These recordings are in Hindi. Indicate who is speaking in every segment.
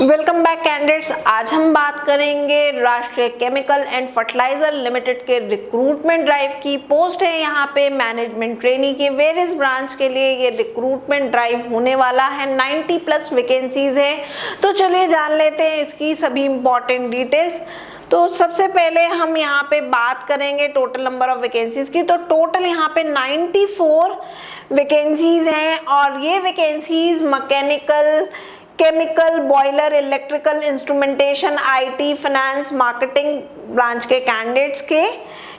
Speaker 1: Welcome back candidates. आज हम बात करेंगे राष्ट्रीय केमिकल एंड फर्टिलाइजर लिमिटेड के रिक्रूटमेंट ड्राइव की। पोस्ट है यहाँ पे मैनेजमेंट ट्रेनी के वेरियस ब्रांच के लिए ये रिक्रूटमेंट ड्राइव होने वाला है। 90 प्लस वैकेंसीज है। तो चलिए जान लेते हैं इसकी सभी इंपॉर्टेंट डिटेल्स। तो सबसे पहले हम यहाँ पे बात करेंगे टोटल नंबर ऑफ वैकेंसीज की। तो टोटल यहाँ पे 94 वैकेंसीज हैं और ये vacancies mechanical, chemical, boiler, electrical, instrumentation, IT, finance, marketing branch के कैंडिडेट्स के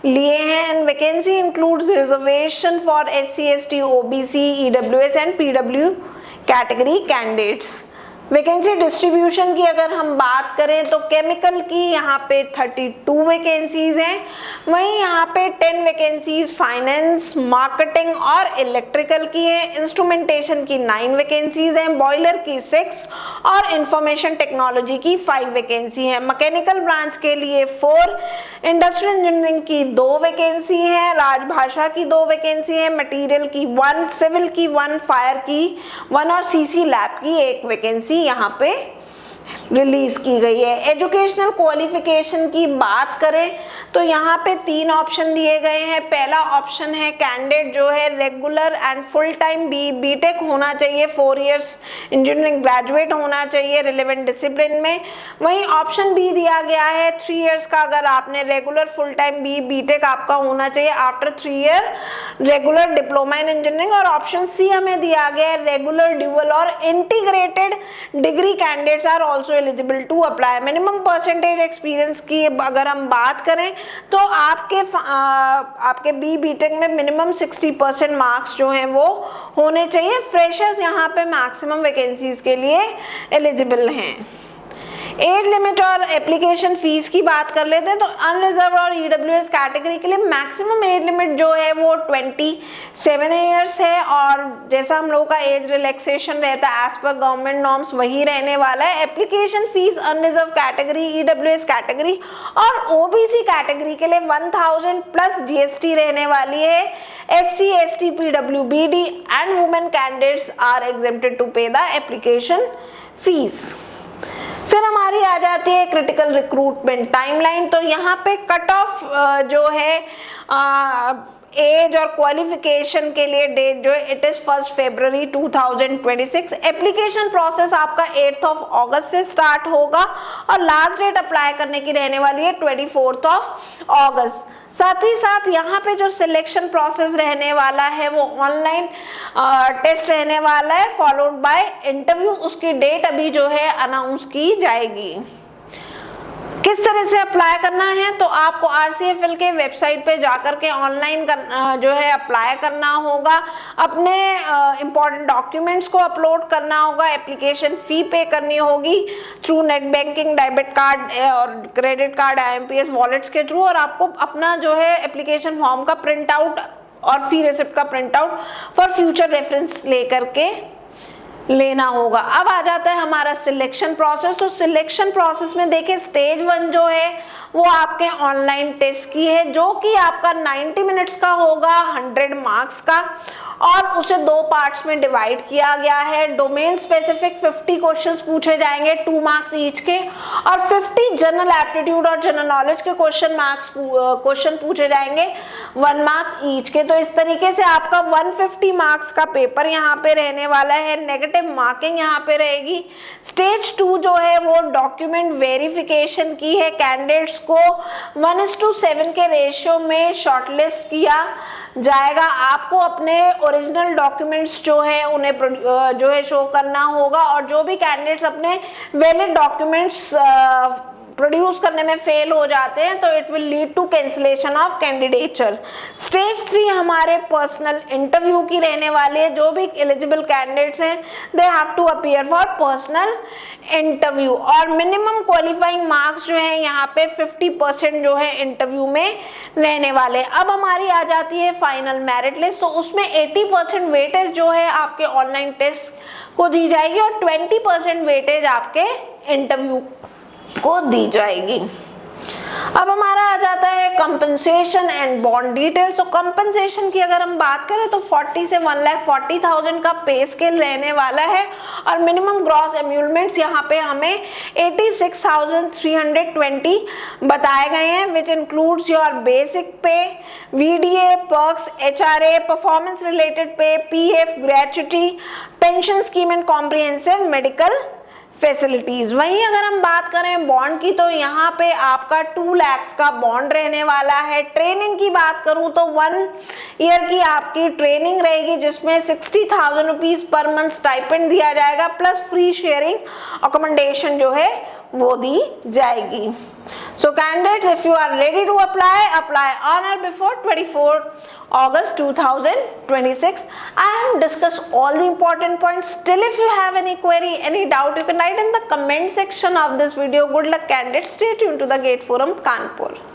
Speaker 1: लिए हैं। And vacancy includes reservation for SC, ST, OBC, EWS and PW category candidates. Vacancy distribution की अगर हम बात करें तो केमिकल की यहाँ पे 32 वैकेंसीज हैं, वहीं यहाँ पे 10 वैकेंसीज फाइनेंस, मार्केटिंग और इलेक्ट्रिकल की है। इंस्ट्रूमेंटेशन की 9 वैकेंसीज हैं, बॉयलर की 6 और इंफॉर्मेशन टेक्नोलॉजी की 5 वैकेंसी है। मैकेनिकल ब्रांच के लिए 4, इंडस्ट्रियल इंजीनियरिंग की 2 वैकेंसी है, राजभाषा की 2 वैकेंसी है, मटेरियल की 1, सिविल की 1, फायर की 1 और CC लैब की 1 वैकेंसी यहाँ पे रिलीज की गई है। एजुकेशनल क्वालिफिकेशन की बात करें तो यहाँ पे 3 ऑप्शन दिए गए हैं। पहला ऑप्शन है कैंडिडेट जो है regular and full time B Tech होना चाहिए, 4 इयर्स इंजीनियरिंग ग्रेजुएट होना चाहिए रिलेवेंट डिसिप्लिन में। वहीं ऑप्शन बी दिया गया है 3 इयर्स का, अगर आपने रेगुलर फुल टाइम बीटेक आपका होना चाहिए after 3 year regular diploma in engineering. और ऑप्शन सी हमें दिया गया है रेगुलर, ड्यूअल और integrated degree candidates are also eligible to apply. Minimum percentage experience की अगर हम बात करें तो आपके बीटेक में मिनिमम 60% मार्क्स जो हैं वो होने चाहिए। फ्रेशर्स यहाँ पे मैक्सिमम वैकेंसीज के लिए एलिजिबल हैं। एज लिमिट और एप्लीकेशन फीस की बात कर लेते हैं तो अनरिजर्व और EWS कैटेगरी के लिए मैक्सिमम एज लिमिट जो है वो 27 ईयर्स है और जैसा हम लोगों का एज रिलैक्सेशन रहता है एज पर गवर्नमेंट नॉर्म्स वही रहने वाला है। Application fee unreserved category, EWS category और OBC कैटेगरी के लिए 1000 प्लस GST रहने वाली है। SC, ST, PWBD and women candidates are exempted to pay the application fee. फिर हमारी आ जाती है क्रिटिकल रिक्रूटमेंट टाइमलाइन। तो यहाँ पे कट ऑफ जो है एज और क्वालिफिकेशन के लिए डेट जो है it is 1 February 2026। Application process आपका 8 अगस्त से स्टार्ट होगा और लास्ट डेट अप्लाई करने की रहने वाली है 24 अगस्त। साथ ही साथ यहाँ पे जो सिलेक्शन प्रोसेस रहने वाला है वो ऑनलाइन टेस्ट रहने वाला है फॉलोड बाय इंटरव्यू। उसकी डेट अभी जो है अनाउंस की जाएगी। किस तरह से अप्लाई करना है तो आपको RCFL के वेबसाइट पे जाकर के ऑनलाइन जो है अप्लाई करना होगा। अपने इंपॉर्टेंट डॉक्यूमेंट्स को अपलोड करना होगा, एप्लीकेशन फी पे करनी होगी through net banking, debit card और क्रेडिट कार्ड, IMPS वॉलेट्स के थ्रू। और आपको अपना जो है एप्लीकेशन फॉर्म का प्रिंट आउट और फी रिसिप्ट का print out for future reference लेकर के लेना होगा। अब आ जाता है हमारा सिलेक्शन प्रोसेस। तो सिलेक्शन प्रोसेस में देखिए स्टेज 1 जो है वो आपके ऑनलाइन टेस्ट की है जो कि आपका 90 मिनट्स का होगा, 100 मार्क्स का और उसे 2 पार्ट्स में डिवाइड किया गया है। डोमेन स्पेसिफिक 50 क्वेश्चंस पूछे जाएंगे, 2 मार्क्स ईच के, और 50 जनरल एप्टीट्यूड और जनरल नॉलेज के क्वेश्चन पूछे जाएंगे, 1 मार्क ईच के। तो इस तरीके से आपका 150 मार्क्स का पेपर यहाँ पे रहने वाला है। नेगेटिव मार्किंग यहाँ पे रहेगी। स्टेज 2 जो है वो डॉक्यूमेंट वेरिफिकेशन की है। कैंडिडेट्स को 1:7 के रेशियो में शॉर्टलिस्ट किया जाएगा। आपको अपने ओरिजिनल डॉक्यूमेंट्स जो हैं उन्हें जो है शो करना होगा और जो भी कैंडिडेट्स अपने वैलिड डॉक्यूमेंट्स प्रोड्यूस करने में फेल हो जाते हैं तो it will lead to cancellation of candidature. Stage 3 हमारे पर्सनल इंटरव्यू की रहने वाली है। जो भी एलिजिबल कैंडिडेट्स हैं they have to appear for personal interview और मिनिमम क्वालिफाइंग मार्क्स जो है यहाँ पे 50% जो है इंटरव्यू में रहने वाले। अब हमारी आ जाती है फाइनल मेरिट लिस्ट। तो उसमें 80% वेटेज जो है आपके ऑनलाइन टेस्ट को दी जाएगी और 20% वेटेज आपके इंटरव्यू को दी जाएगी। अब हमारा आ जाता है कंपनसेशन एंड बॉन्ड डिटेल्स। तो कंपनसेशन की अगर हम बात करें तो 40 से 1,40,000 का पे स्केल रहने वाला है और मिनिमम ग्रॉस एम्यूलमेंट्स यहाँ पे हमें 86,320 बताए गए हैं, विच इंक्लूड्स योर बेसिक पे, VDA, perks, HRA, performance related पे, PF, gratuity, pension scheme and comprehensive medical facilities. वहीं अगर हम बात करें बॉन्ड की तो यहाँ पे आपका 2 लाख का बॉन्ड रहने वाला है। ट्रेनिंग की बात करूँ तो 1 ईयर की आपकी ट्रेनिंग रहेगी जिसमें 60,000 रुपीज पर मंथ स्टाइपेंड दिया जाएगा, प्लस फ्री शेयरिंग अकोमोडेशन जो है वो दी जाएगी। So candidates, if you are ready to apply on or before 24th August 2026. I have discussed all the important points. Still, if you have any query, any doubt, you can write in the comment section of this video. Good luck candidates. Stay tuned to the GATE Forum Kanpur.